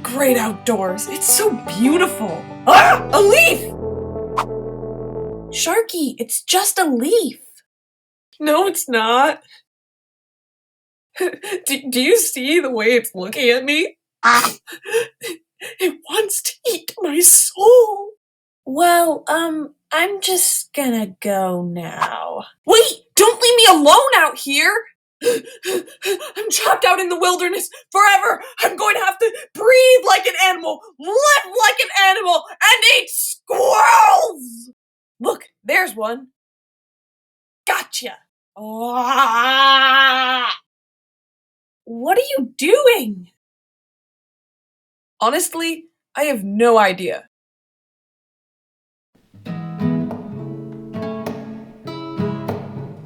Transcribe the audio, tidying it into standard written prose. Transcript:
great outdoors. It's so beautiful. Ah! A leaf! Sharky, it's just a leaf. No, it's not. Do you see the way it's looking at me? It wants to eat my soul. Well, I'm just gonna go now. Wait! Don't leave me alone out here! I'm trapped out in the wilderness forever! I'm going to have to breathe like an animal, live like an animal, and eat squirrels! Look, there's one. Gotcha! Ah! What are you doing? Honestly, I have no idea.